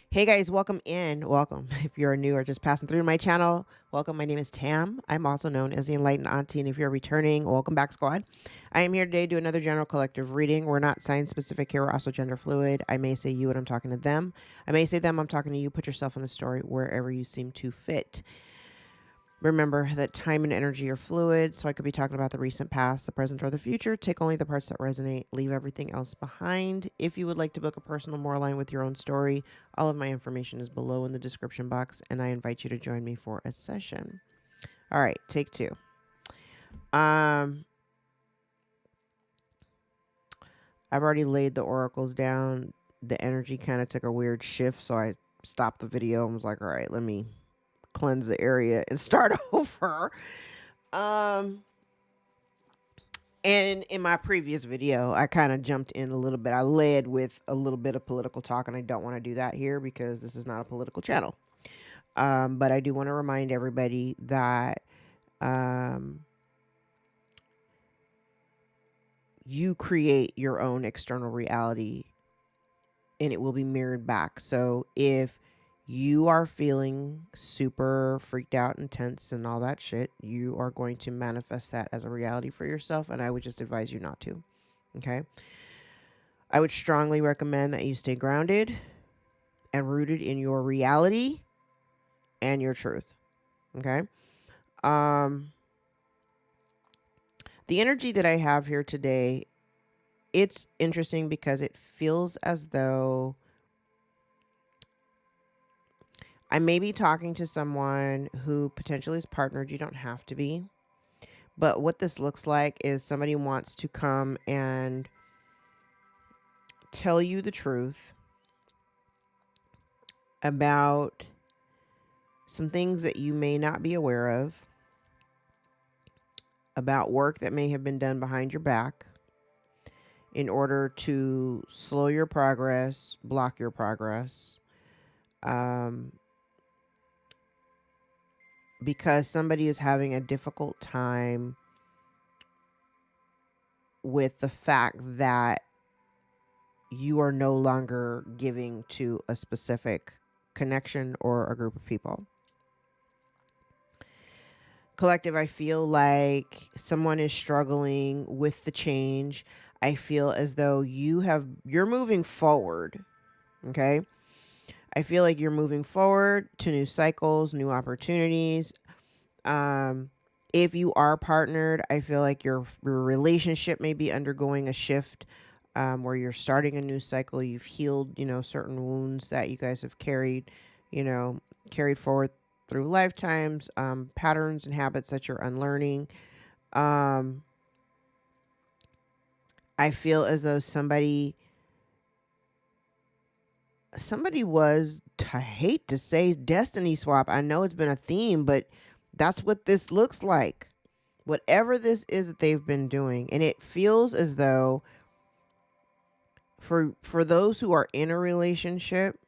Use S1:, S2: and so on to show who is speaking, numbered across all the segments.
S1: Hey guys, welcome in. Welcome. If you're new or just passing through my channel, welcome. My name is Tam. I'm also known as the Enlightened Auntie. And if you're returning, welcome back, squad. I am here today to do another general collective reading. We're not sign specific here, we're also gender fluid. I may say you when I'm talking to them. I may say them, I'm talking to you. Put yourself in the story wherever you seem to fit. Remember that time and energy are fluid, so I could be talking about the recent past, the present, or the future. Take only the parts that resonate, leave everything else behind. If you would like to book a personal more aligned with your own story, all of my information is below in the description box, and I invite you to join me for a session. All right, take two. I've already laid the oracles down. The energy kind of took a weird shift, so I stopped the video and was like, all right, let me cleanse the area and start over. And in my previous video, I kind of jumped in a little bit. I led with a little bit of political talk, and I don't want to do that here because this is not a political channel. But I do want to remind everybody that you create your own external reality and it will be mirrored back. So if you are feeling super freaked out and tense and all that shit, you are going to manifest that as a reality for yourself. And I would just advise you not to. Okay. I would strongly recommend that you stay grounded and rooted in your reality and your truth. Okay. The energy that I have here today, it's interesting because it feels as though I may be talking to someone who potentially is partnered. You don't have to be. But what this looks like is somebody wants to come and tell you the truth about some things that you may not be aware of, about work that may have been done behind your back in order to slow your progress, block your progress, because somebody is having a difficult time with the fact that you are no longer giving to a specific connection or a group of people. Collective, I feel like someone is struggling with the change. I feel as though you're moving forward. Okay. I feel like you're moving forward to new cycles, new opportunities. If you are partnered, I feel like your relationship may be undergoing a shift, where you're starting a new cycle. You've healed, certain wounds that you guys have carried forward through lifetimes, patterns and habits that you're unlearning. I feel as though somebody was, I hate to say destiny swap. I know it's been a theme, but that's what this looks like. Whatever this is that they've been doing. And it feels as though for those who are in a relationship.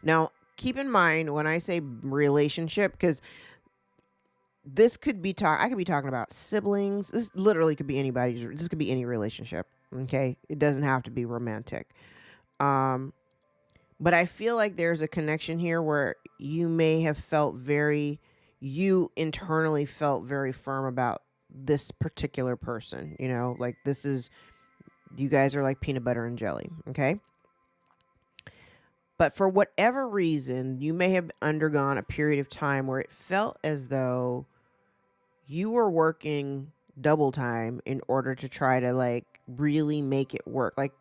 S1: Now, keep in mind when I say relationship, because this could be I could be talking about siblings. This literally could be anybody's. This could be any relationship. Okay. It doesn't have to be romantic. But I feel like there's a connection here where you may have you internally felt very firm about this particular person, like you guys are like peanut butter and jelly. Okay. But for whatever reason, you may have undergone a period of time where it felt as though you were working double time in order to try to like really make it work. Like,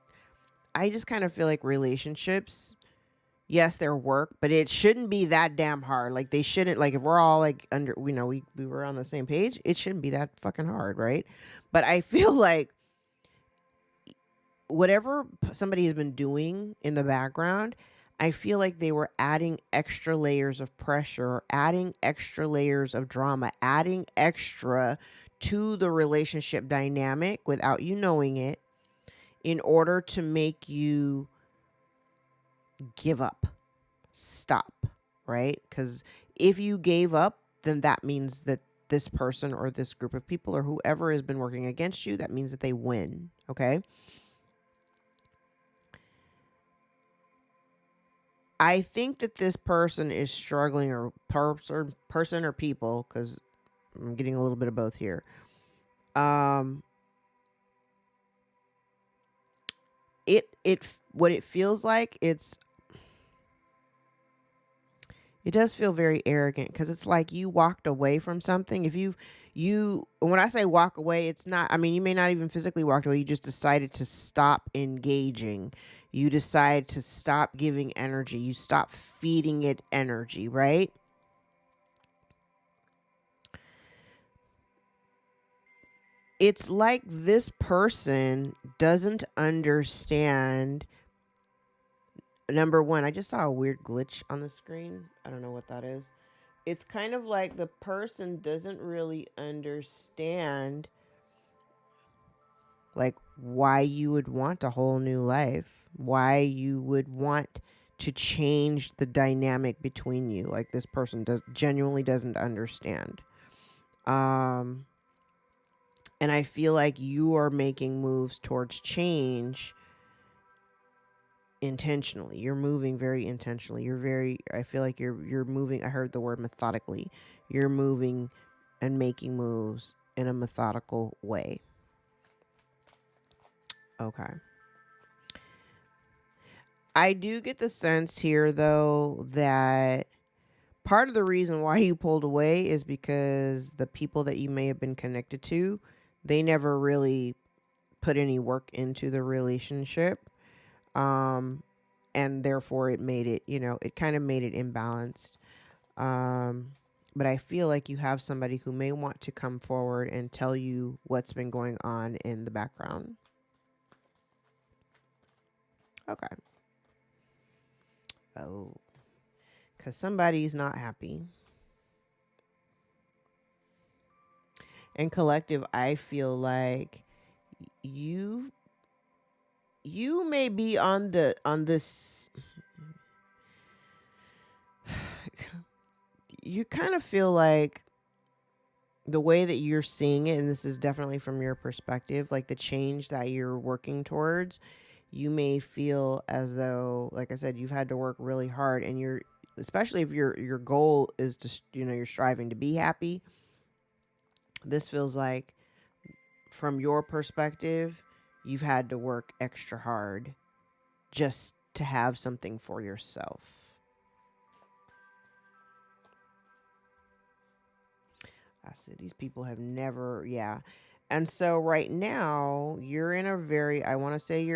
S1: I just kind of feel like relationships, yes, they're work, but it shouldn't be that damn hard. Like, they shouldn't, like, if we're all like we were on the same page, it shouldn't be that fucking hard, right? But I feel like whatever somebody has been doing in the background, I feel like they were adding extra layers of pressure, adding extra layers of drama, adding extra to the relationship dynamic without you knowing it, in order to make you give up, stop, right? Because if you gave up, then that means that this person or this group of people or whoever has been working against you, that means that they win, okay? I think that this person is struggling, or person or people, because I'm getting a little bit of both here. What it feels like, it does feel very arrogant, because it's like you walked away from something. If when I say walk away, it's not, I mean, you may not even physically walk away. You just decided to stop engaging. You decide to stop giving energy. You stop feeding it energy, right? It's like this person doesn't understand. Number one, I just saw a weird glitch on the screen. I don't know what that is. It's kind of like the person doesn't really understand, like, why you would want a whole new life, why you would want to change the dynamic between you. Like, this person genuinely doesn't understand. And I feel like you are making moves towards change intentionally. You're moving very intentionally. I feel like you're moving, I heard the word methodically. You're moving and making moves in a methodical way. Okay. I do get the sense here, though, that part of the reason why you pulled away is because the people that you may have been connected to, they never really put any work into the relationship. And therefore it made it, it kind of made it imbalanced. But I feel like you have somebody who may want to come forward and tell you what's been going on in the background. Okay. Oh, because somebody's not happy. And collective, I feel like you may be on this. You kind of feel like the way that you're seeing it, and this is definitely from your perspective, like the change that you're working towards, you may feel as though, like I said, you've had to work really hard, and especially if your goal is to, you're striving to be happy. This feels like, from your perspective, you've had to work extra hard just to have something for yourself. I said, these people have never, yeah. And so right now, you're in a very, I want to say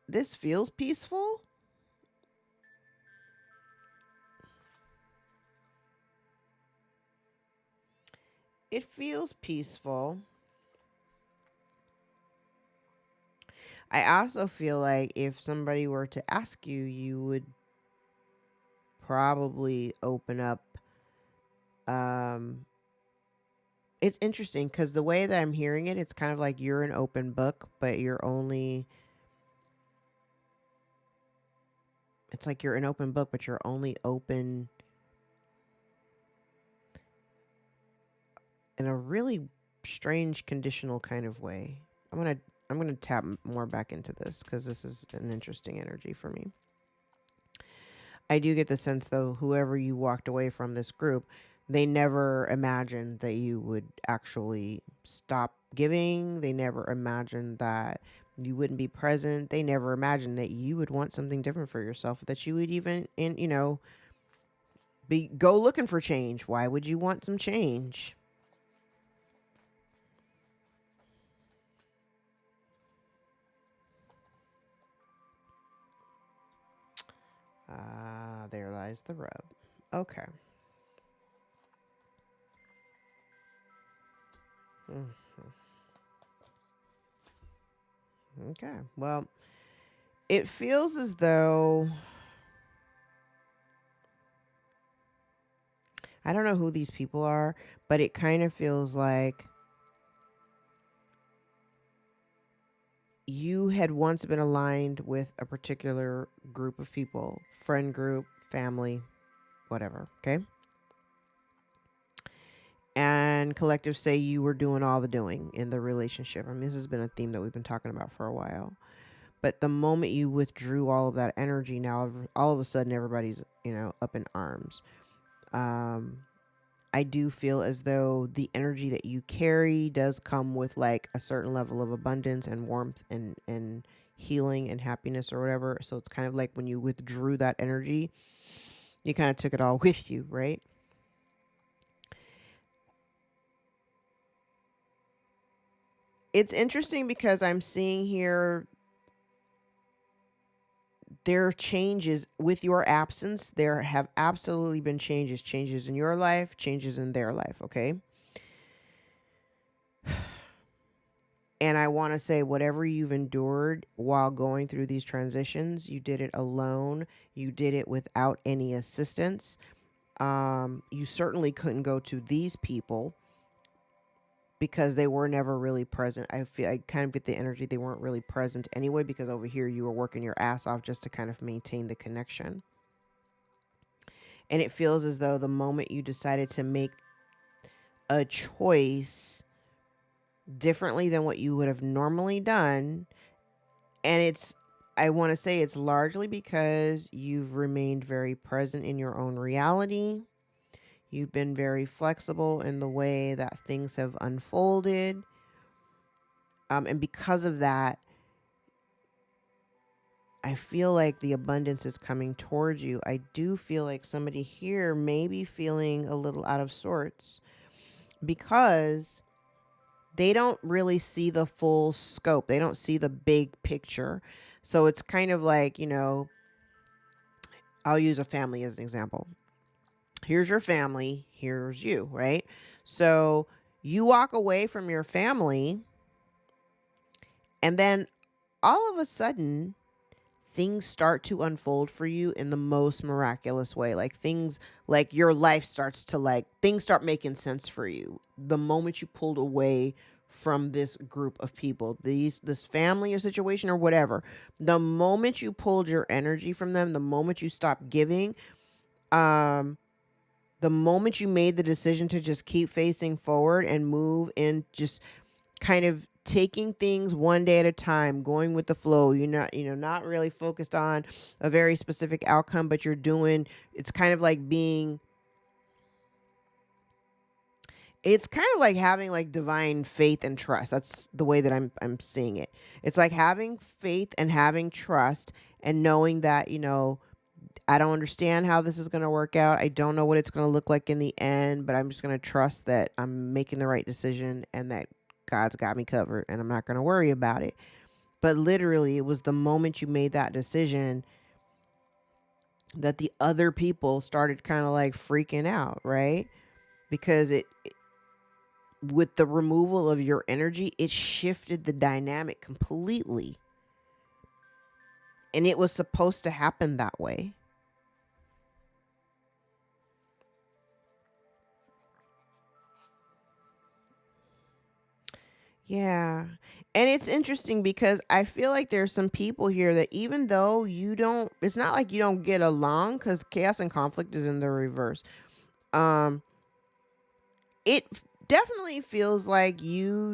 S1: this feels peaceful. It feels peaceful. I also feel like if somebody were to ask you, you would probably open up. It's interesting because the way that I'm hearing it, it's kind of like you're an open book, but it's like you're an open book, but you're only open in a really strange conditional kind of way. I'm gonna tap more back into this because this is an interesting energy for me. I do get the sense, though, whoever you walked away from this group, they never imagined that you would actually stop giving. They never imagined that you wouldn't be present. They never imagined that you would want something different for yourself, that you would even, go looking for change. Why would you want some change? There lies the rub. Okay. Okay. Well, it feels as though, I don't know who these people are, but it kind of feels like you had once been aligned with a particular group of people, friend group, family, whatever, okay? And collective say you were doing all the doing in the relationship. I mean, this has been a theme that we've been talking about for a while. But the moment you withdrew all of that energy, now all of a sudden everybody's, up in arms. I do feel as though the energy that you carry does come with like a certain level of abundance and warmth and healing and happiness or whatever. So it's kind of like when you withdrew that energy, you kind of took it all with you, right? It's interesting because I'm seeing here there are changes with your absence. There have absolutely been changes in your life, changes in their life, okay? And I want to say, whatever you've endured while going through these transitions, you did it alone. You did it without any assistance. You certainly couldn't go to these people because they were never really present. I kind of get the energy they weren't really present anyway, because over here you were working your ass off just to kind of maintain the connection. And it feels as though the moment you decided to make a choice differently than what you would have normally done, and I want to say it's largely because you've remained very present in your own reality. You've been very flexible in the way that things have unfolded. And because of that, I feel like the abundance is coming towards you. I do feel like somebody here may be feeling a little out of sorts because they don't really see the full scope. They don't see the big picture. So it's kind of like, I'll use a family as an example. Here's your family, here's you, right? So you walk away from your family, and then all of a sudden, things start to unfold for you in the most miraculous way. Like things, like your life starts to things start making sense for you. The moment you pulled away from this group of people, this family or situation or whatever, the moment you pulled your energy from them, the moment you stopped giving, the moment you made the decision to just keep facing forward and move in, just kind of taking things one day at a time, going with the flow. You're not really focused on a very specific outcome, but it's kind of like it's kind of like having like divine faith and trust. That's the way that I'm seeing it. It's like having faith and having trust and knowing that, I don't understand how this is going to work out. I don't know what it's going to look like in the end, but I'm just going to trust that I'm making the right decision and that God's got me covered and I'm not going to worry about it. But literally, it was the moment you made that decision that the other people started kind of like freaking out, right? Because with the removal of your energy, it shifted the dynamic completely. And it was supposed to happen that way. Yeah. And it's interesting because I feel like there's some people here that even though it's not like you don't get along, because chaos and conflict is in the reverse. Um, it definitely feels like if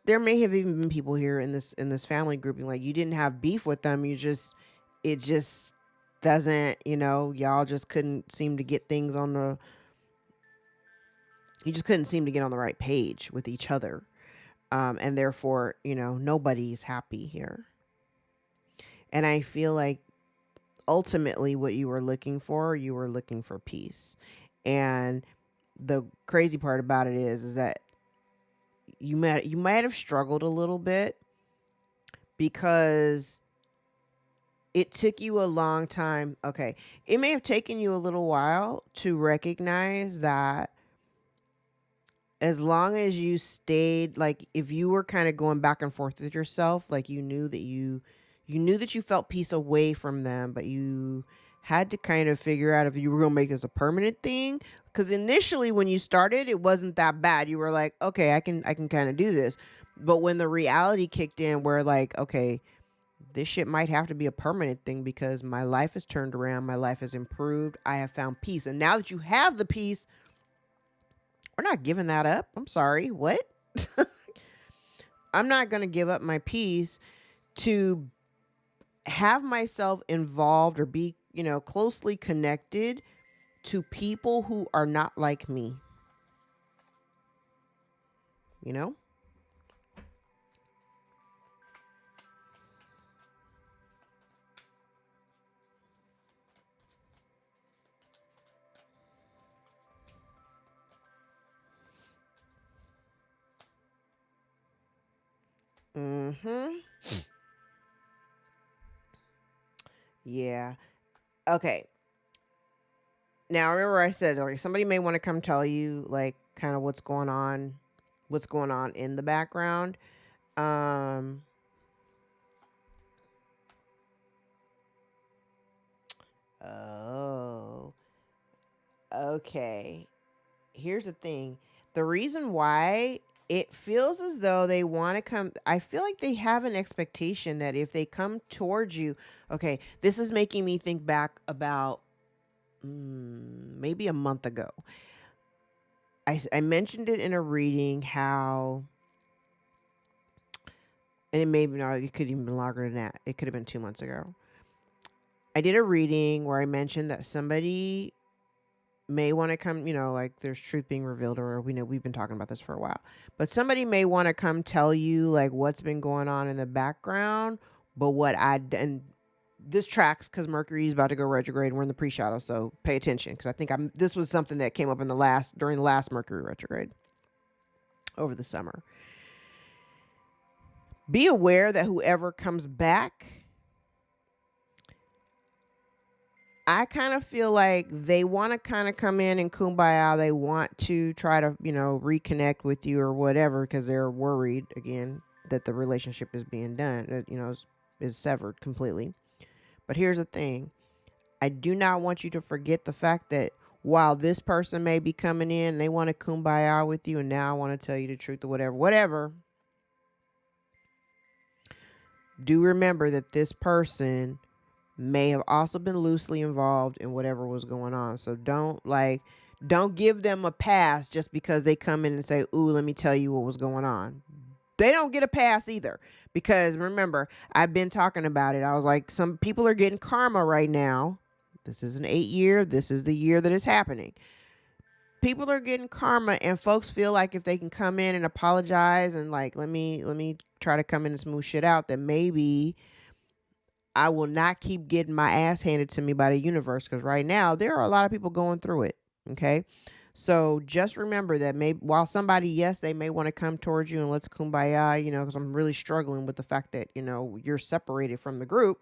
S1: there may have even been people here in this family grouping, like you didn't have beef with them. It just doesn't, y'all just couldn't seem to get things you just couldn't seem to get on the right page with each other. And therefore, nobody's happy here. And I feel like ultimately what you were looking for peace. And the crazy part about it is that you might have struggled a little bit because it took you a long time. Okay. It may have taken you a little while to recognize that as long as you stayed, like if you were kind of going back and forth with yourself, like you knew that you felt peace away from them, but you had to kind of figure out if you were going to make this a permanent thing. Because initially when you started, it wasn't that bad. You were like, okay, I can kind of do this. But when the reality kicked in, where like, okay, this shit might have to be a permanent thing because my life has turned around, my life has improved, I have found peace. And now that you have the peace, we're not giving that up. I'm sorry. What? I'm not going to give up my peace to have myself involved or be, closely connected to people who are not like me, you know? Mm-hmm. Yeah. Okay. Now remember I said like somebody may want to come tell you like kind of what's going on in the background. Um oh. Okay. Here's the thing. The reason why it feels as though they want to come, I feel like they have an expectation that if they come towards you, okay, this is making me think back about maybe a month ago. I mentioned it in a reading how, and it maybe no, it could even be longer than that. It could have been 2 months ago. I did a reading where I mentioned that somebody may want to come, like there's truth being revealed, or we know we've been talking about this for a while, but somebody may want to come tell you like what's been going on in the background. But and this tracks because Mercury is about to go retrograde and we're in the pre-shadow, so pay attention because I think this was something that came up during the last Mercury retrograde over the summer. Be aware that whoever comes back, I kind of feel like they want to kind of come in and kumbaya. They want to try to, reconnect with you or whatever because they're worried again that the relationship is being done, is severed completely. But here's the thing. I do not want you to forget the fact that while this person may be coming in, they want to kumbaya with you, and now I want to tell you the truth or whatever. Do remember that this person may have also been loosely involved in whatever was going on. So don't give them a pass just because they come in and say, "Ooh, let me tell you what was going on." They don't get a pass either. Because remember, I've been talking about it. I was like, some people are getting karma right now. This is an 8-year. This is the year that it's happening. People are getting karma, and folks feel like if they can come in and apologize and like, let me try to come in and smooth shit out, that maybe I will not keep getting my ass handed to me by the universe, because right now there are a lot of people going through it. Okay. So just remember that maybe while somebody, yes, they may want to come towards you and let's kumbaya, because I'm really struggling with the fact that, you're separated from the group.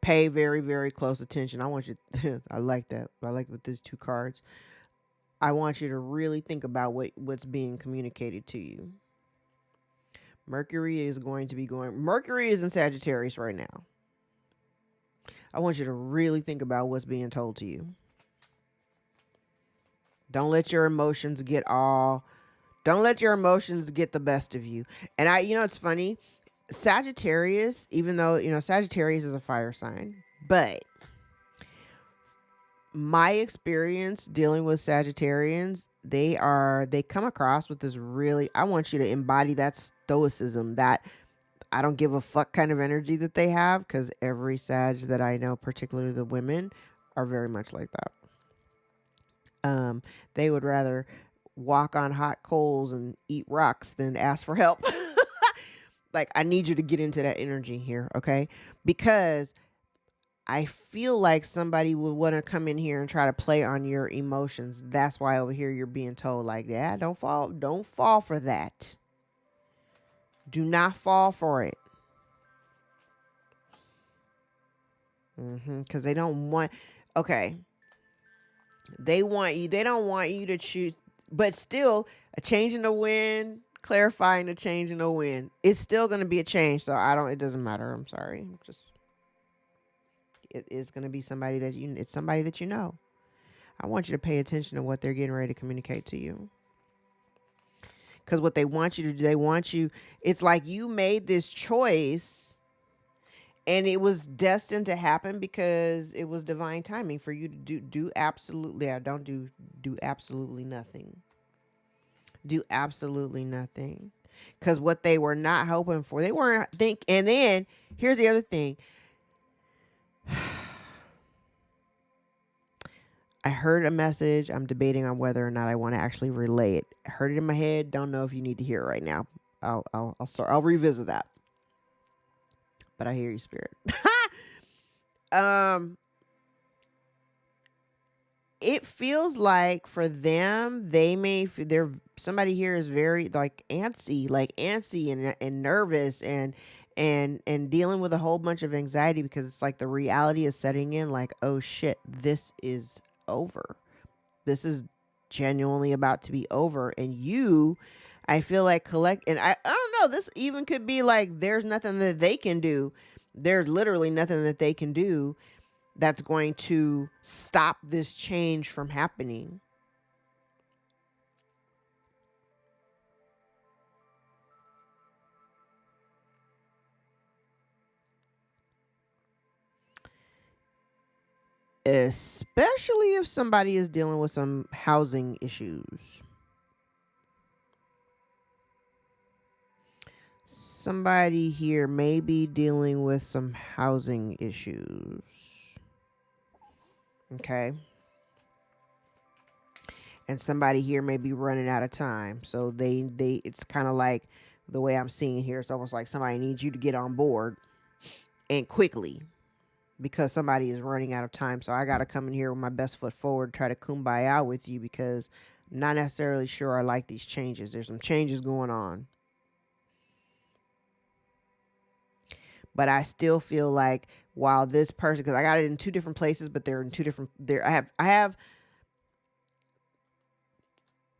S1: Pay very, very close attention. I want you, I like that. I like with these 2 cards. I want you to really think about what's being communicated to you. Mercury is in Sagittarius right now. I want you to really think about what's being told to you. Don't let your emotions get the best of you. And it's funny, Sagittarius, even though, Sagittarius is a fire sign, but my experience dealing with Sagittarians, they come across with this really, I want you to embody that stoicism, that I don't give a fuck kind of energy that they have, because every Sag that I know, particularly the women, are very much like that. They would rather walk on hot coals and eat rocks than ask for help. Like, I need you to get into that energy here, okay? Because I feel like somebody would want to come in here and try to play on your emotions. That's why over here you're being told like, yeah, don't fall for that. Do not fall for it. Because they don't want, okay. They don't want you to choose, but still a change in the wind, clarifying the change in the wind. It's still going to be a change. So it doesn't matter. I'm sorry. It is going to be somebody it's somebody that you know. I want you to pay attention to what they're getting ready to communicate to you. Because what they want you to do, it's like you made this choice and it was destined to happen because it was divine timing for you to do absolutely, do absolutely nothing. Do absolutely nothing. Because what they were not hoping for, they weren't think. And then here's the other thing. I heard a message. I'm debating on whether or not I want to actually relay it. I heard it in my head. Don't know if you need to hear it right now. I'll revisit that. But I hear you, Spirit. um, it feels like for them, they're somebody here is very like antsy and nervous and dealing with a whole bunch of anxiety because it's like the reality is setting in. Like, oh shit, this is over. This is genuinely about to be over. And you, I feel like and I don't know, this even could be like there's nothing that they can do. There's literally nothing that they can do that's going to stop this change from happening. Especially if somebody is dealing with some housing issues. Somebody here may be dealing with some housing issues. Okay. And somebody here may be running out of time. So it's kind of like the way I'm seeing it here. It's almost like somebody needs you to get on board and quickly because somebody is running out of time. So I got to come in here with my best foot forward, try to kumbaya with you because I'm not necessarily sure I like these changes. There's some changes going on. But I still feel like while this person, because I got it in two different places, but they're in two different, I have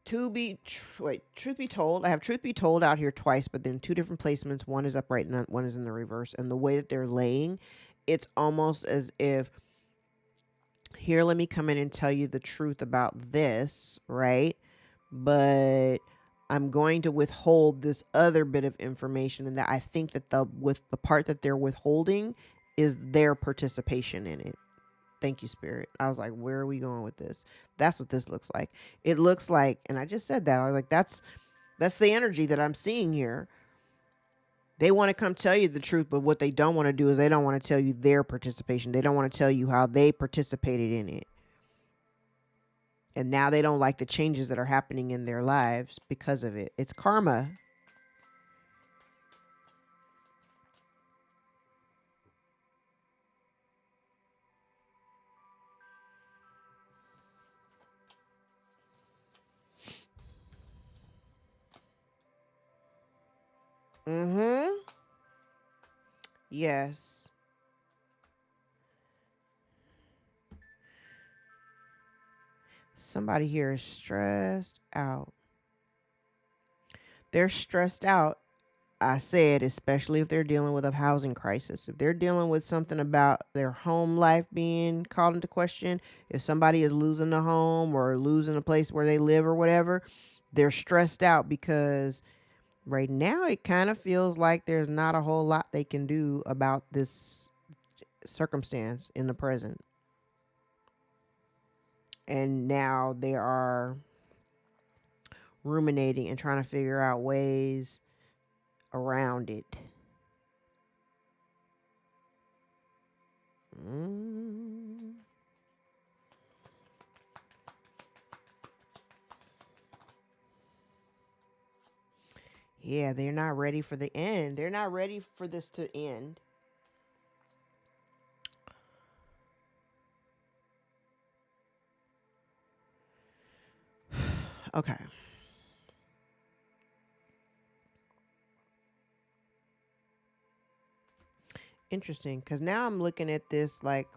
S1: truth be told, I have truth be told out here twice, but they're in two different placements. One is upright and one is in the reverse. And the way that they're laying, it's almost as if, here, let me come in and tell you the truth about this, right? But I'm going to withhold this other bit of information, and that I think that the part that they're withholding is their participation in it. Thank you, Spirit. I was like, where are we going with this? That's what this looks like. It looks like, and I just said that. I was like, that's the energy that I'm seeing here. They want to come tell you the truth, but what they don't want to do is they don't want to tell you their participation. They don't want to tell you how they participated in it. And now they don't like the changes that are happening in their lives because of it. It's karma. Mm-hmm. Yes. Somebody here is stressed out. They're stressed out. I said, especially if they're dealing with a housing crisis. If they're dealing with something about their home life being called into question, if somebody is losing a home or losing a place where they live or whatever, they're stressed out because right now it kind of feels like there's not a whole lot they can do about this circumstance in the present. And now they are ruminating and trying to figure out ways around it. Yeah, they're not ready for the end. They're not ready for this to end. Okay. Interesting, because now I'm looking at this like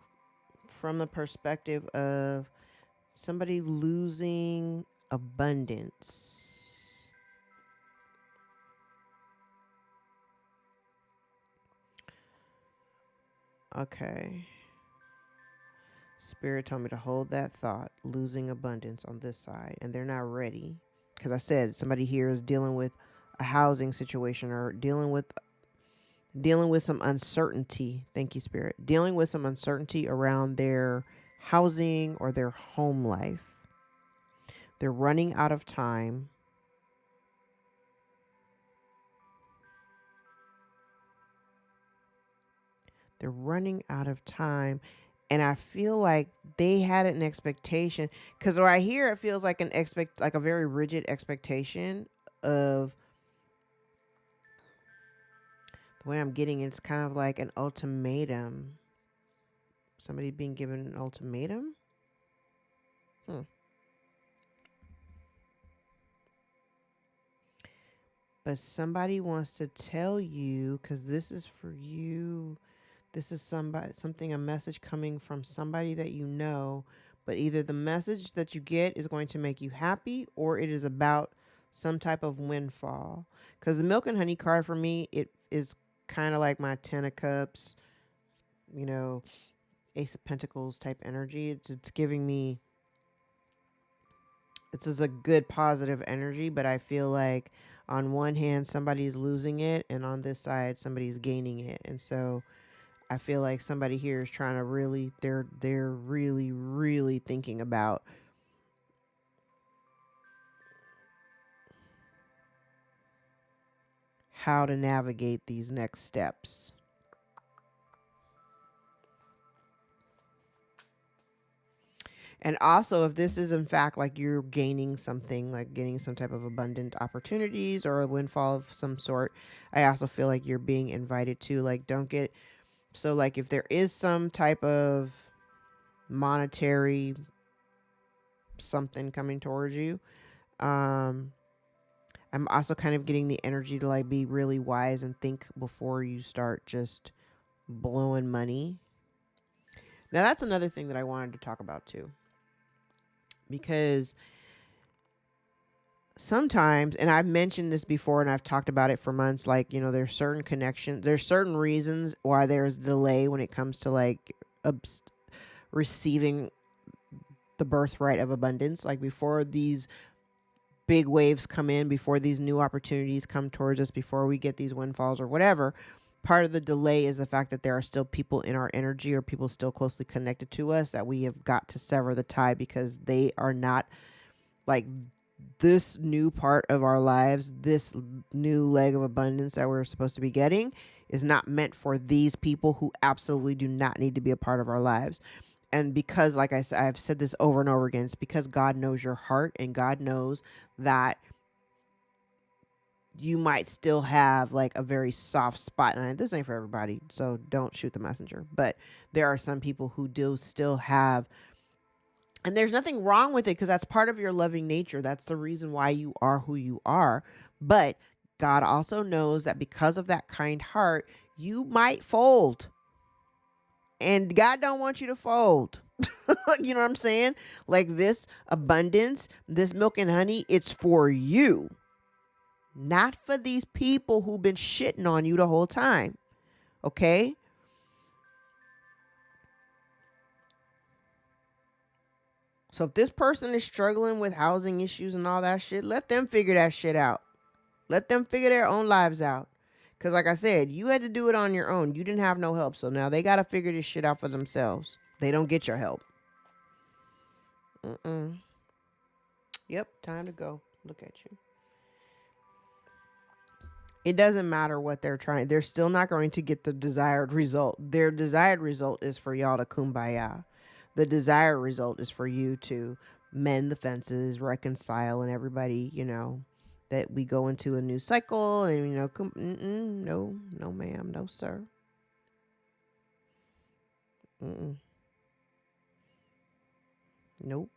S1: from the perspective of somebody losing abundance. Okay. Spirit told me to hold that thought, losing abundance on this side, and they're not ready. Because I said somebody here is dealing with a housing situation or dealing with some uncertainty. Thank you, Spirit. Dealing with some uncertainty around their housing or their home life. They're running out of time. They're running out of time. And I feel like they had an expectation, because right here it feels like like a very rigid expectation of the way I'm getting it. It's kind of like an ultimatum. Somebody being given an ultimatum. But somebody wants to tell you, because this is for you. This is a message coming from somebody that you know. But either the message that you get is going to make you happy, or it is about some type of windfall. Because the milk and honey card for me, it is kind of like my 10 of cups, you know, Ace of Pentacles type energy. It's giving me, it's just a good positive energy, but I feel like on one hand somebody's losing it, and on this side somebody's gaining it. And so I feel like somebody here is trying to really, they're really, really thinking about how to navigate these next steps. And also, if this is in fact like you're gaining something, like getting some type of abundant opportunities or a windfall of some sort, I also feel like you're being invited to, like, don't get, so like if there is some type of monetary something coming towards you, I'm also kind of getting the energy to like be really wise and think before you start just blowing money. Now that's another thing that I wanted to talk about too, because sometimes, and I've mentioned this before and I've talked about it for months, like, you know, there's certain connections, there's certain reasons why there's delay when it comes to like receiving the birthright of abundance. Like before these big waves come in, before these new opportunities come towards us, before we get these windfalls or whatever, part of the delay is the fact that there are still people in our energy or people still closely connected to us that we have got to sever the tie, because they are not like this new part of our lives, this new leg of abundance that we're supposed to be getting is not meant for these people who absolutely do not need to be a part of our lives. And because, like I said, I've said this over and over again, it's because God knows your heart, and God knows that you might still have like a very soft spot. And this ain't for everybody, so don't shoot the messenger. But there are some people who do still have, and there's nothing wrong with it, because that's part of your loving nature. That's the reason why you are who you are. But God also knows that because of that kind heart, you might fold. And God don't want you to fold. You know what I'm saying? Like this abundance, this milk and honey, it's for you. Not for these people who've been shitting on you the whole time. Okay? So if this person is struggling with housing issues and all that shit, let them figure that shit out. Let them figure their own lives out. Because like I said, you had to do it on your own. You didn't have no help. So now they got to figure this shit out for themselves. They don't get your help. Yep, time to go. Look at you. It doesn't matter what they're trying. They're still not going to get the desired result. Their desired result is for y'all to kumbaya. The desired result is for you to mend the fences, reconcile, and everybody, you know, that we go into a new cycle and, you know, no, ma'am, no, sir. Nope.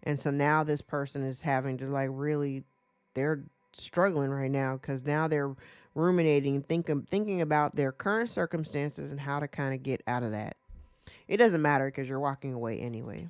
S1: And so now this person is having to like really, they're struggling right now because now they're ruminating, thinking about their current circumstances and how to kind of get out of that. It doesn't matter because you're walking away anyway.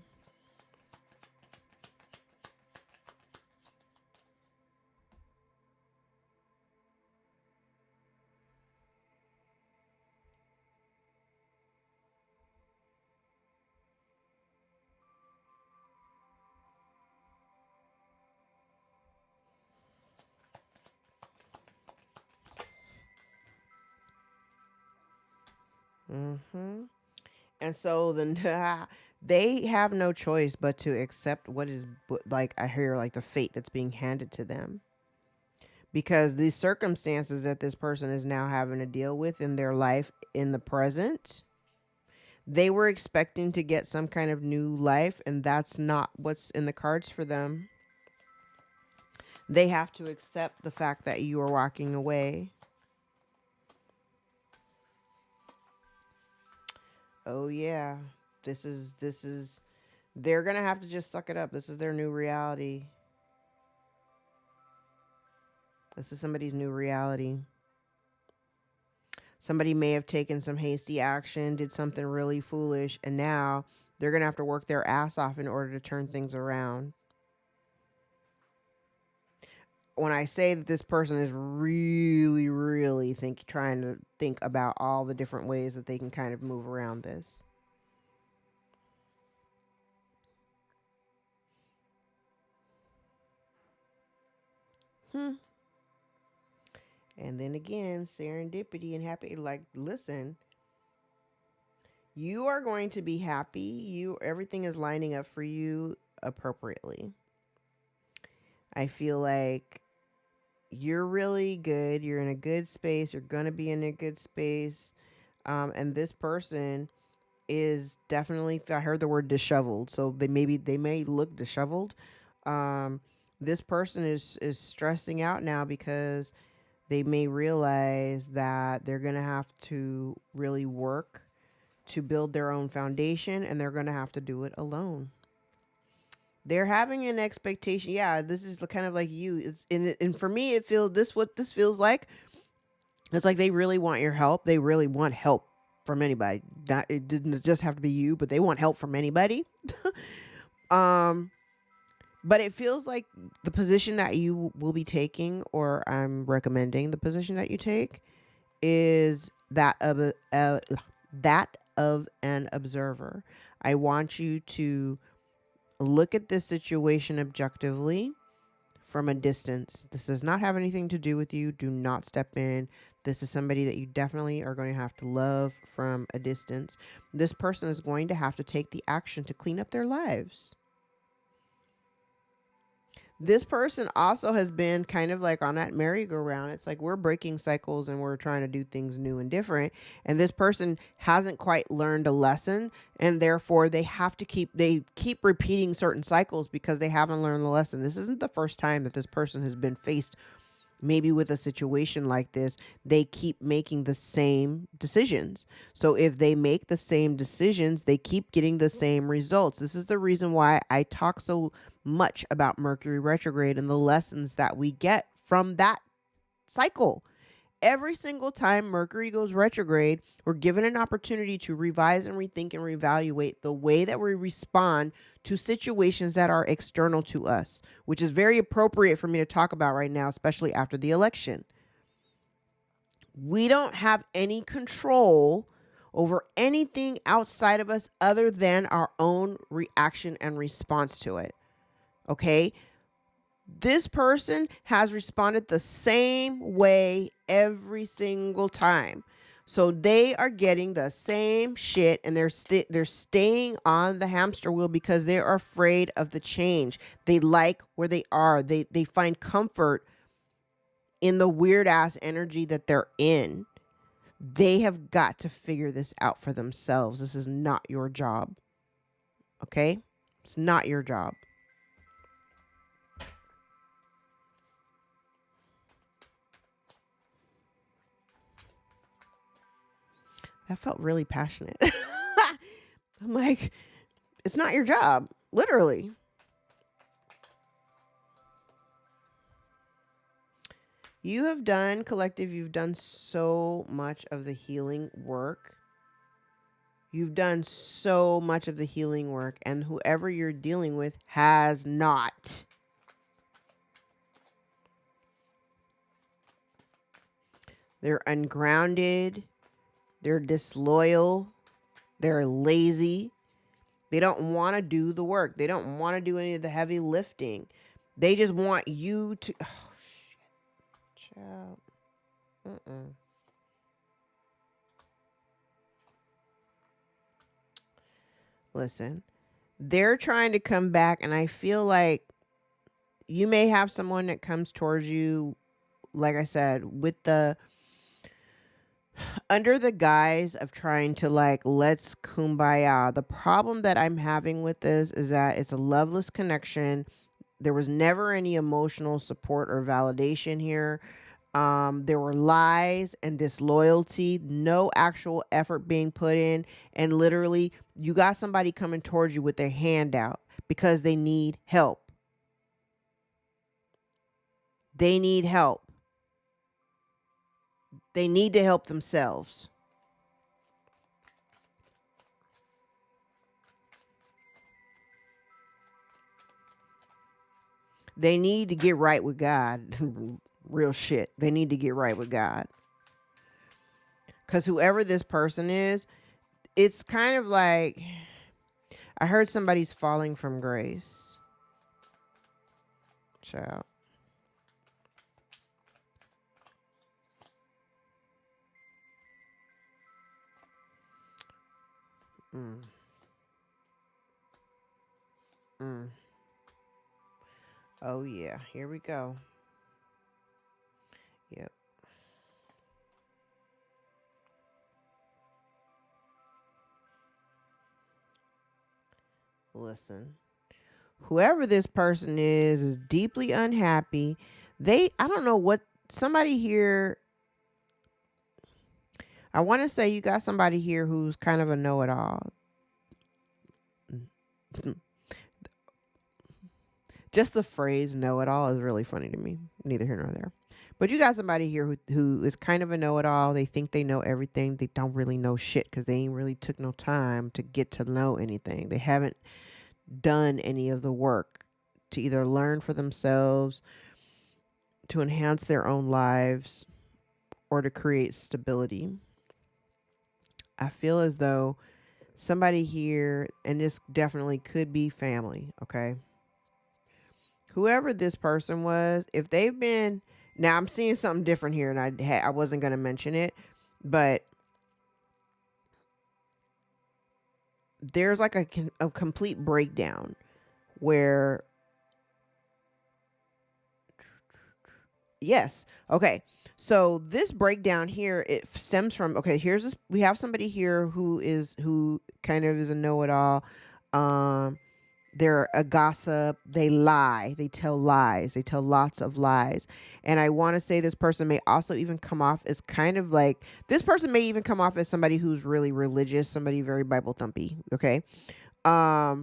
S1: And so then they have no choice but to accept what is, like I hear, like the fate that's being handed to them. because these circumstances that this person is now having to deal with in their life in the present, they were expecting to get some kind of new life, and that's not what's in the cards for them. They have to accept the fact that you are walking away. Oh yeah, this is they're gonna have to just suck it up. This is their new reality. This is somebody's new reality. Somebody may have taken some hasty action, did something really foolish, and now they're gonna have to work their ass off in order to turn things around. When I say that this person is really, really trying to think about all the different ways that they can kind of move around this. And then again, serendipity and happy. Like, listen, you are going to be happy. Everything is lining up for you appropriately. I feel like you're really good. You're in a good space. You're going to be in a good space. And this person is definitely, I heard the word disheveled. So they may look disheveled. This person is stressing out now because they may realize that they're going to have to really work to build their own foundation, and they're going to have to do it alone. They're having an expectation. Yeah, this is kind of like you. It's and for me, it feels what this feels like. It's like they really want your help. They really want help from anybody. It didn't just have to be you, but they want help from anybody. But it feels like the position that you will be taking, or I'm recommending the position that you take, is that of an observer. I want you to look at this situation objectively from a distance. This does not have anything to do with you. Do not step in. This is somebody that you definitely are going to have to love from a distance. This person is going to have to take the action to clean up their lives. This person also has been kind of like on that merry-go-round. It's like we're breaking cycles and we're trying to do things new and different. And this person hasn't quite learned a lesson, and therefore they keep repeating certain cycles because they haven't learned the lesson. This isn't the first time that this person has been faced maybe with a situation like this. They keep making the same decisions. So if they make the same decisions, they keep getting the same results. This is the reason why I talk so much about Mercury retrograde and the lessons that we get from that cycle. Every single time Mercury goes retrograde, we're given an opportunity to revise and rethink and reevaluate the way that we respond to situations that are external to us, which is very appropriate for me to talk about right now, especially after the election. We don't have any control over anything outside of us other than our own reaction and response to it. Okay? This person has responded the same way every single time. So they are getting the same shit, and they're staying on the hamster wheel because they are afraid of the change. They like where they are. They find comfort in the weird ass energy that they're in. They have got to figure this out for themselves. This is not your job. Okay? It's not your job. That felt really passionate. I'm like, it's not your job, literally. You have done, collective, you've done so much of the healing work. You've done so much of the healing work, and whoever you're dealing with has not. They're ungrounded. They're disloyal. They're lazy. They don't want to do the work. They don't want to do any of the heavy lifting. They just want you to... Oh, shit. Child. Listen, they're trying to come back, and I feel like you may have someone that comes towards you like I said, with the under the guise of trying to like, let's kumbaya. The problem that I'm having with this is that it's a loveless connection. There was never any emotional support or validation here. There were lies and disloyalty, no actual effort being put in. And literally, you got somebody coming towards you with their hand out because they need help. They need help. They need to help themselves. They need to get right with God. Real shit. They need to get right with God. Because whoever this person is, it's kind of like, I heard somebody's falling from grace. Child. Mm. Mm. Oh yeah, here we go. Yep. Listen. Whoever this person is deeply unhappy. I don't know what, somebody here, I want to say you got somebody here who's kind of a know-it-all. Just the phrase know-it-all is really funny to me. Neither here nor there. But you got somebody here who is kind of a know-it-all. They think they know everything. They don't really know shit because they ain't really took no time to get to know anything. They haven't done any of the work to either learn for themselves, to enhance their own lives, or to create stability. I feel as though somebody here, and this definitely could be family, okay? Whoever this person was, if they've been, now I'm seeing something different here, and I wasn't going to mention it, but there's like a complete breakdown where, yes, okay. So this breakdown here, it stems from, okay, here's this, we have somebody here who kind of is a know-it-all. They're a gossip. They lie. They tell lies. They tell lots of lies. And I want to say this person may also even come off as kind of like, this person may even come off as somebody who's really religious, somebody very Bible thumpy. Okay. I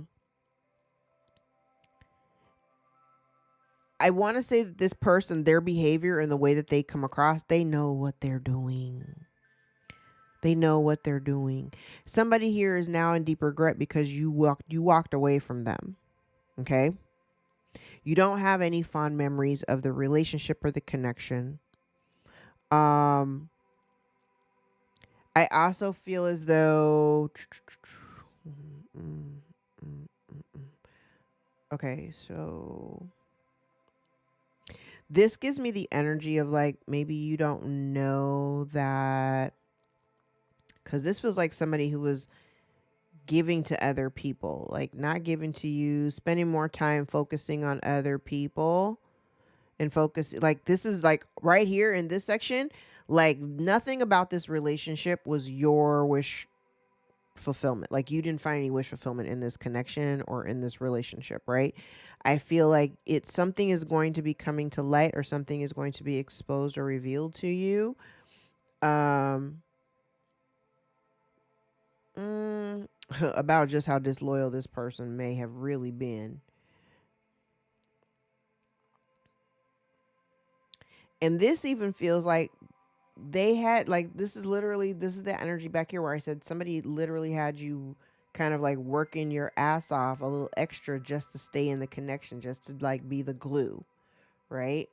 S1: want to say that this person, their behavior and the way that they come across, they know what they're doing. They know what they're doing. Somebody here is now in deep regret because you walked away from them. Okay. You don't have any fond memories of the relationship or the connection. I also feel as though, okay, so this gives me the energy of like, maybe you don't know that, because this feels like somebody who was giving to other people, like not giving to you, spending more time focusing on other people and focus. Like this is like right here in this section, like nothing about this relationship was your wish fulfillment. Like you didn't find any wish fulfillment in this connection or in this relationship, right? I feel like it's something is going to be coming to light or something is going to be exposed or revealed to you. About just how disloyal this person may have really been. And this even feels like they had, like, this is the energy back here where I said somebody literally had you kind of like working your ass off a little extra just to stay in the connection, just to like be the glue, right?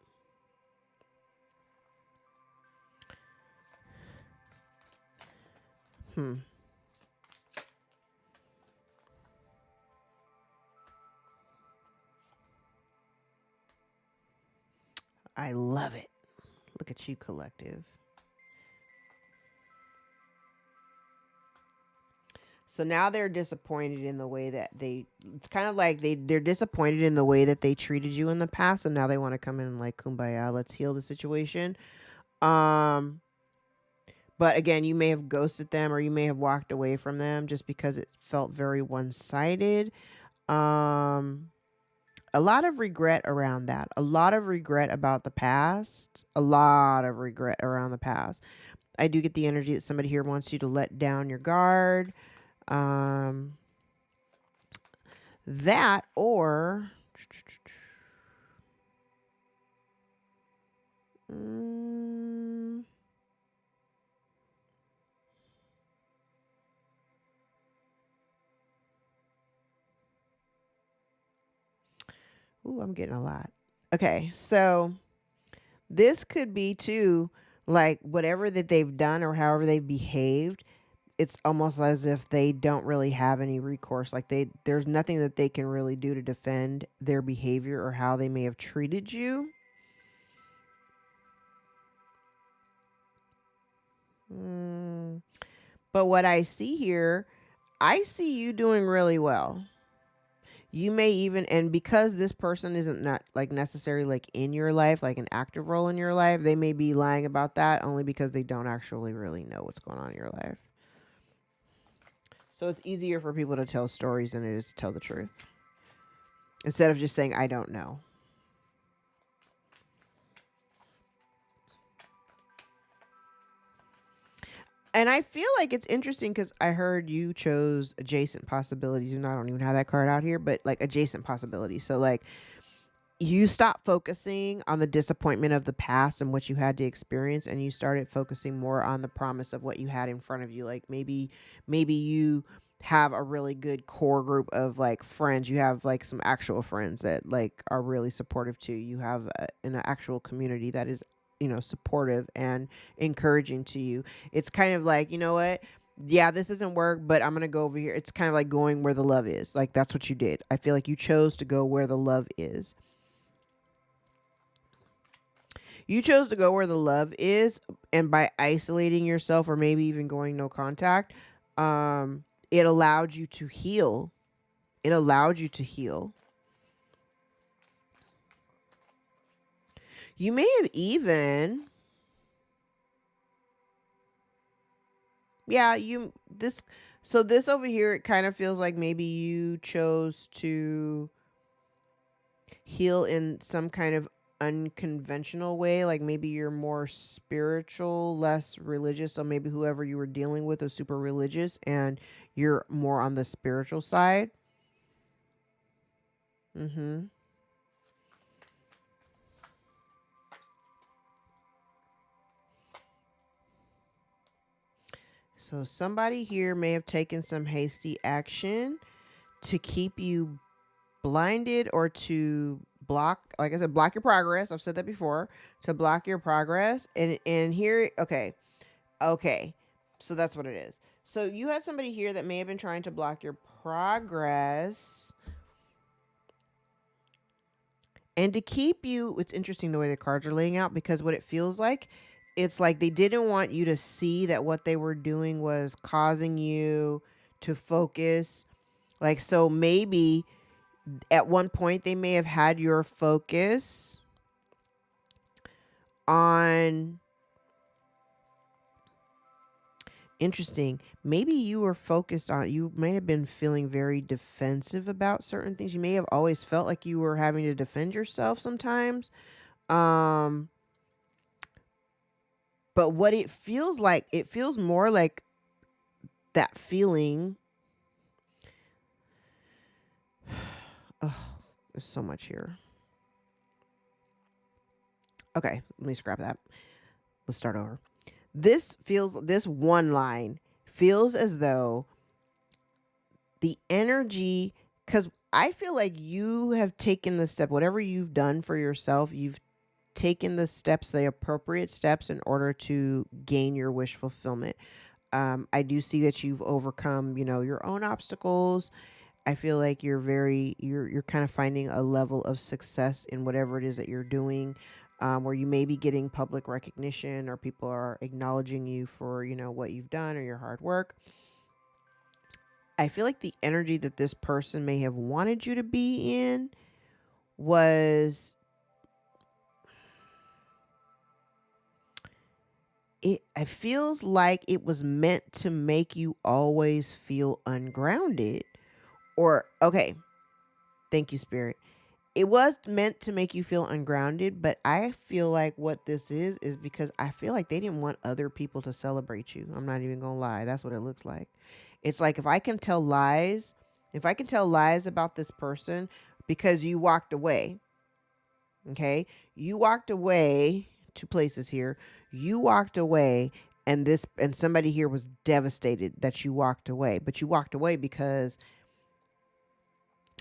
S1: I love it. Look at you, collective. So now they're disappointed in the way that it's kind of like they're disappointed in the way that they treated you in the past. And now they want to come in and like, kumbaya, let's heal the situation. Um, but again, you may have ghosted them or you may have walked away from them just because it felt very one-sided. Um, a lot of regret around that. A lot of regret about the past. A lot of regret around the past. I do get the energy that somebody here wants you to let down your guard. Um, that or mm, ooh, I'm getting a lot. Okay, so this could be too like whatever that they've done or however they've behaved. It's almost as if they don't really have any recourse. Like there's nothing that they can really do to defend their behavior or how they may have treated you. Mm, but what I see here, I see you doing really well. You may even, and because this person isn't not like necessarily like in your life, like an active role in your life, they may be lying about that only because they don't actually really know what's going on in your life. So it's easier for people to tell stories than it is to tell the truth. Instead of just saying, I don't know. And I feel like it's interesting because I heard you chose adjacent possibilities, and I don't even have that card out here, but like adjacent possibilities. So like you stopped focusing on the disappointment of the past and what you had to experience, and you started focusing more on the promise of what you had in front of you. Like maybe you have a really good core group of like friends. You have like some actual friends that like are really supportive too. You have an actual community that is, supportive and encouraging to you. It's kind of like, you know what, yeah, this doesn't work, but I'm gonna go over here. It's kind of like going where the love is. Like that's what you did. I feel like you chose to go where the love is. You chose to go where the love is, and by isolating yourself or maybe even going no contact, it allowed you to heal. It allowed you to heal. You may have even, yeah, you this so this over here, it kind of feels like maybe you chose to heal in some kind of unconventional way. Like maybe you're more spiritual, less religious. So maybe whoever you were dealing with is super religious and you're more on the spiritual side. Mm-hmm. So somebody here may have taken some hasty action to keep you blinded or to block, like I said, block your progress. I've said that before, to block your progress. And here, okay. So that's what it is. So you had somebody here that may have been trying to block your progress. And to keep you, it's interesting the way the cards are laying out, because what it feels like, it's like they didn't want you to see that what they were doing was causing you to focus. Like, so maybe at one point they may have had your focus on, interesting, maybe you were focused on, you may have been feeling very defensive about certain things. You may have always felt like you were having to defend yourself sometimes. Um but what it feels like, it feels more like that feeling. Oh, there's so much here. Okay, let me scrap that. Let's start over. This one line feels as though the energy, because I feel like you have taken the step, whatever you've done for yourself, you've taken the steps, the appropriate steps in order to gain your wish fulfillment. I do see that you've overcome, your own obstacles. I feel like you're kind of finding a level of success in whatever it is that you're doing, where you may be getting public recognition or people are acknowledging you for, what you've done or your hard work. I feel like the energy that this person may have wanted you to be in was it feels like it was meant to make you always feel ungrounded. Or okay, thank you, Spirit. It was meant to make you feel ungrounded, but I feel like what this is because I feel like they didn't want other people to celebrate you. I'm not even gonna lie. That's what it looks like. It's like if I can tell lies about this person because you walked away, okay? You walked away, two places here. You walked away and somebody here was devastated that you walked away. But you walked away because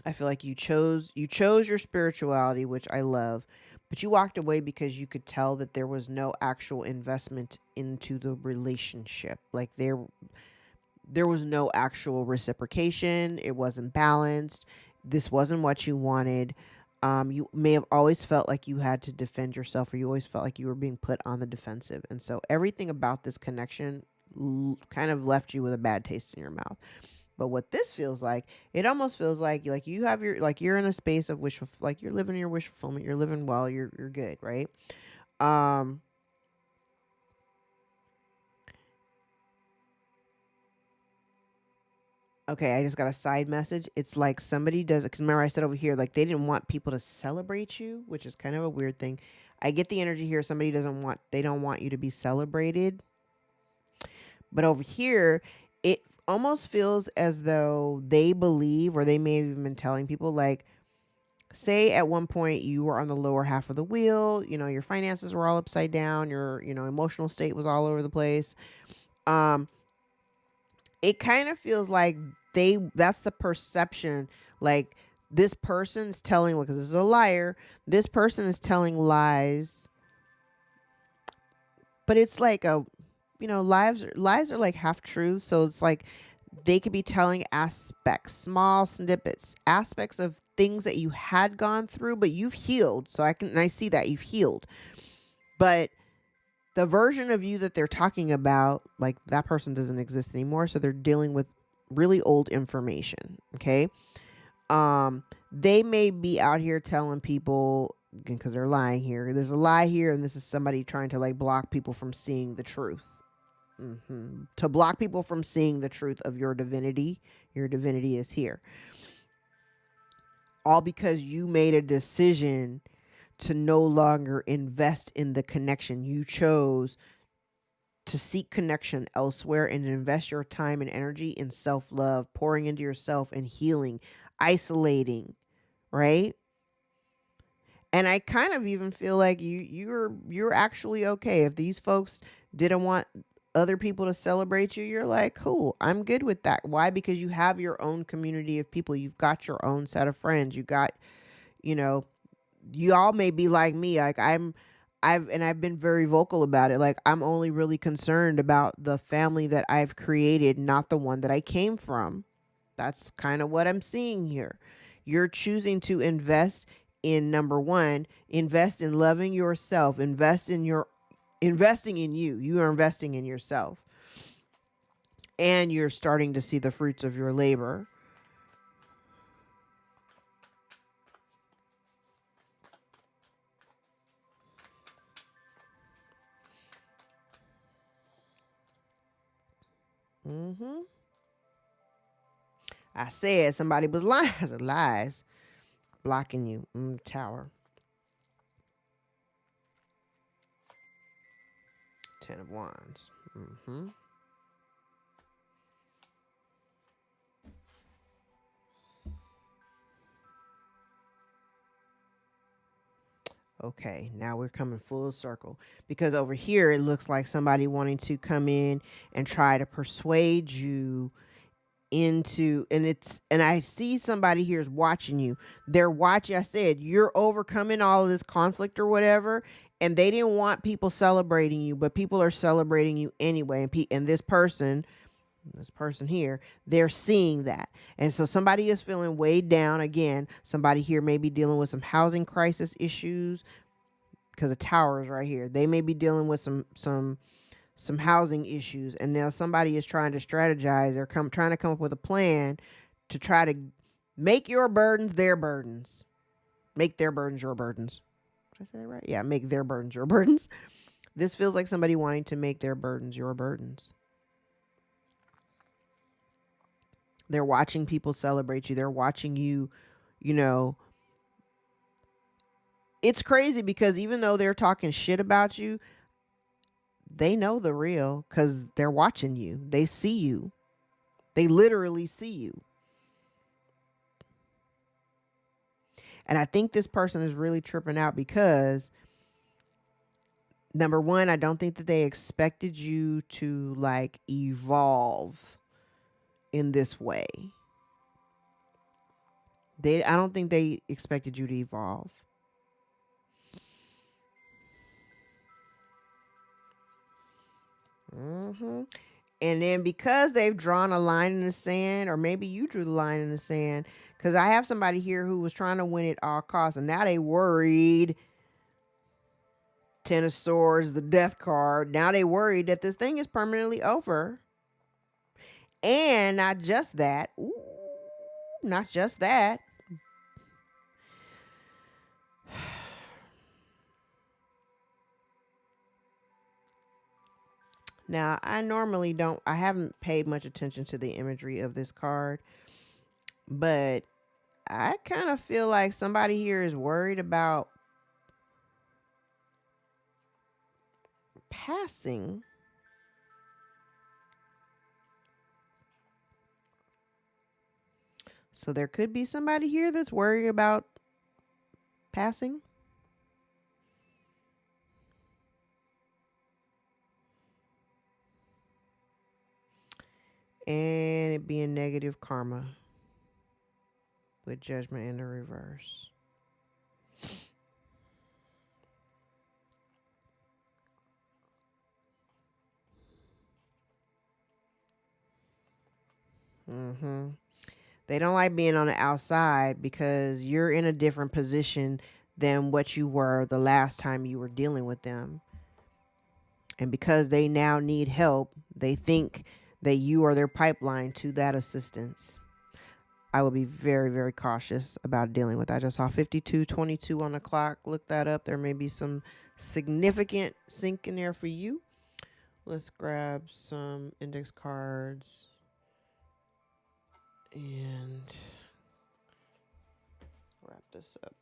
S1: I feel like you chose your spirituality, which I love, but you walked away because you could tell that there was no actual investment into the relationship. Like there was no actual reciprocation. It wasn't balanced. This wasn't what you wanted. You may have always felt like you had to defend yourself, or you always felt like you were being put on the defensive. And so everything about this connection kind of left you with a bad taste in your mouth. But what this feels like, it almost feels like you have your, like you're in a space of like you're living your wish fulfillment. You're living well. You're good, right? Um, okay, I just got a side message. It's like somebody does it. Because remember, I said over here, like they didn't want people to celebrate you, which is kind of a weird thing. I get the energy here. They don't want you to be celebrated. But over here, it almost feels as though they believe, or they may have even been telling people, like, say at one point you were on the lower half of the wheel, your finances were all upside down, your, emotional state was all over the place. Um, it kind of feels like that's the perception, like this person's telling, because this is a liar, this person is telling lies, but it's like lies are like half truths. So it's like they could be telling aspects, small snippets, aspects of things that you had gone through, but you've healed. So I see that you've healed. But the version of you that they're talking about, like that person doesn't exist anymore. So they're dealing with really old information. Okay. They may be out here telling people, because they're lying here. There's a lie here, and this is somebody trying to like block people from seeing the truth. To block people from seeing the truth of your divinity. Your divinity is here. All because you made a decision to no longer invest in the connection. You chose to seek connection elsewhere and invest your time and energy in self-love, pouring into yourself and healing, isolating, right? And I kind of even feel like you're actually okay. If these folks didn't want other people to celebrate you, you're like, cool, I'm good with that. Why? Because you have your own community of people. You've got your own set of friends. You got, you know, you all may be like me. Like I've been very vocal about it. Like I'm only really concerned about the family that I've created, not the one that I came from. That's kind of what I'm seeing here. You're choosing to invest in, number one, invest in loving yourself, investing in you. You are investing in yourself. And you're starting to see the fruits of your labor. I said somebody was lying. I said lies. Blocking you. Tower. 10 of Wands. Okay, now we're coming full circle, because over here it looks like somebody wanting to come in and try to persuade you into, and I see somebody here is watching you. They're watching. I said you're overcoming all of this conflict or whatever, and they didn't want people celebrating you, but people are celebrating you anyway. And this person here, they're seeing that. And so somebody is feeling weighed down. Again, somebody here may be dealing with some housing crisis issues, because the tower is right here. They may be dealing with some some housing issues, and now somebody is trying to strategize. They're trying to come up with a plan to try to make your burdens their burdens. Make their burdens your burdens. Did I say that right? Yeah, make their burdens your burdens. This feels like somebody wanting to make their burdens your burdens. They're watching people celebrate you. They're watching you, you know. It's crazy because even though they're talking shit about you, they know the real because they're watching you. They see you. They literally see you. And I think this person is really tripping out because, number one, I don't think that they expected you to like evolve in this way. I don't think they expected you to evolve. And then because they've drawn a line in the sand, or maybe you drew the line in the sand, because I have somebody here who was trying to win at all costs, and now they worried. Ten of Swords, the Death card. Now they worried that this thing is permanently over. And not just that. Ooh, not just that. Now, I haven't paid much attention to the imagery of this card, but I kind of feel like somebody here is worried about passing. So there could be somebody here that's worried about passing. And it being negative karma with judgment in the reverse. They don't like being on the outside because you're in a different position than what you were the last time you were dealing with them. And because they now need help, they think that you are their pipeline to that assistance. I will be very, very cautious about dealing with that. I just saw 52:22 on the clock. Look that up. There may be some significant sync in there for you. Let's grab some index cards and wrap this up.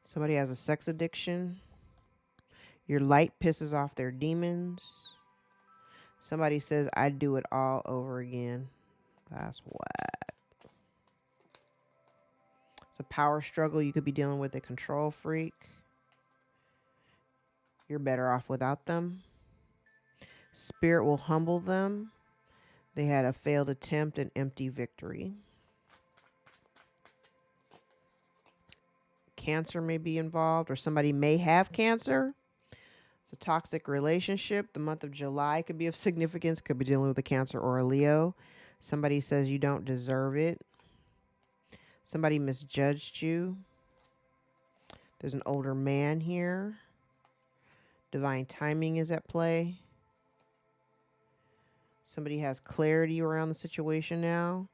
S1: Somebody has a sex addiction. Your light pisses off their demons. Somebody says, I'd do it all over again. That's what. It's a power struggle. You could be dealing with a control freak. You're better off without them. Spirit will humble them. They had a failed attempt and empty victory. Cancer may be involved, or somebody may have cancer. It's a toxic relationship. The month of July could be of significance. Could be dealing with a Cancer or a Leo. Somebody says you don't deserve it. Somebody misjudged you. There's an older man here. Divine timing is at play. Somebody has clarity around the situation now.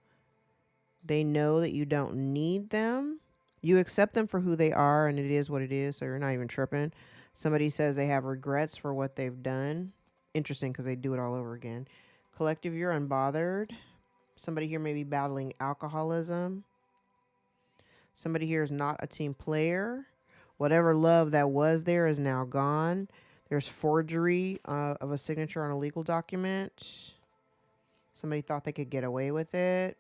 S1: They know that you don't need them. You accept them for who they are, and it is what it is, so you're not even tripping. Somebody says they have regrets for what they've done. Interesting, because they do it all over again. Collective, you're unbothered. Somebody here may be battling alcoholism. Somebody here is not a team player. Whatever love that was there is now gone. There's forgery of a signature on a legal document. Somebody thought they could get away with it.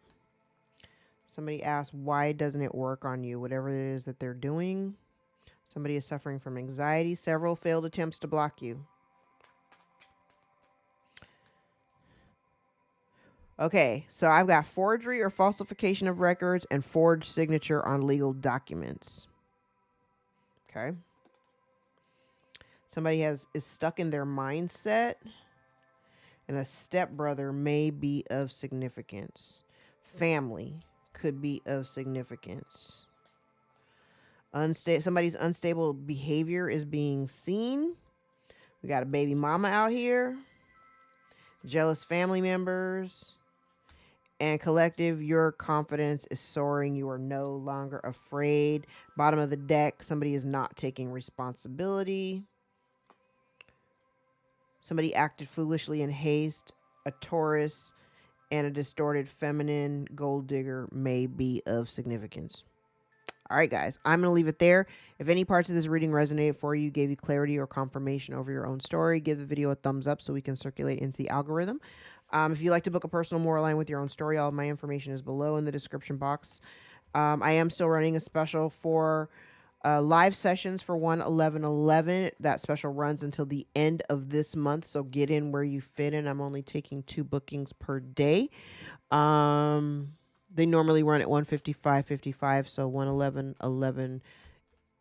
S1: Somebody asked, why doesn't it work on you? Whatever it is that they're doing. Somebody is suffering from anxiety. Several failed attempts to block you. Okay, so I've got forgery or falsification of records and forged signature on legal documents. Okay. Somebody is stuck in their mindset, and a stepbrother may be of significance. Family could be of significance. Somebody's unstable behavior is being seen. We got a baby mama out here. Jealous family members. And collective, your confidence is soaring. You are no longer afraid. Bottom of the deck, somebody is not taking responsibility. Somebody acted foolishly in haste. A Taurus and a distorted feminine gold digger may be of significance. All right, guys, I'm going to leave it there. If any parts of this reading resonated for you, gave you clarity or confirmation over your own story, give the video a thumbs up so we can circulate into the algorithm. If you'd like to book a personal more aligned with your own story, all of my information is below in the description box. I am still running a special for live sessions for 1/11/11. That special runs until the end of this month, so get in where you fit in. I'm only taking 2 bookings per day. They normally run at 155.55, so 1/11/11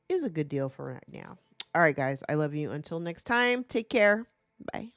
S1: is a good deal for right now. All right, guys, I love you. Until next time, take care. Bye.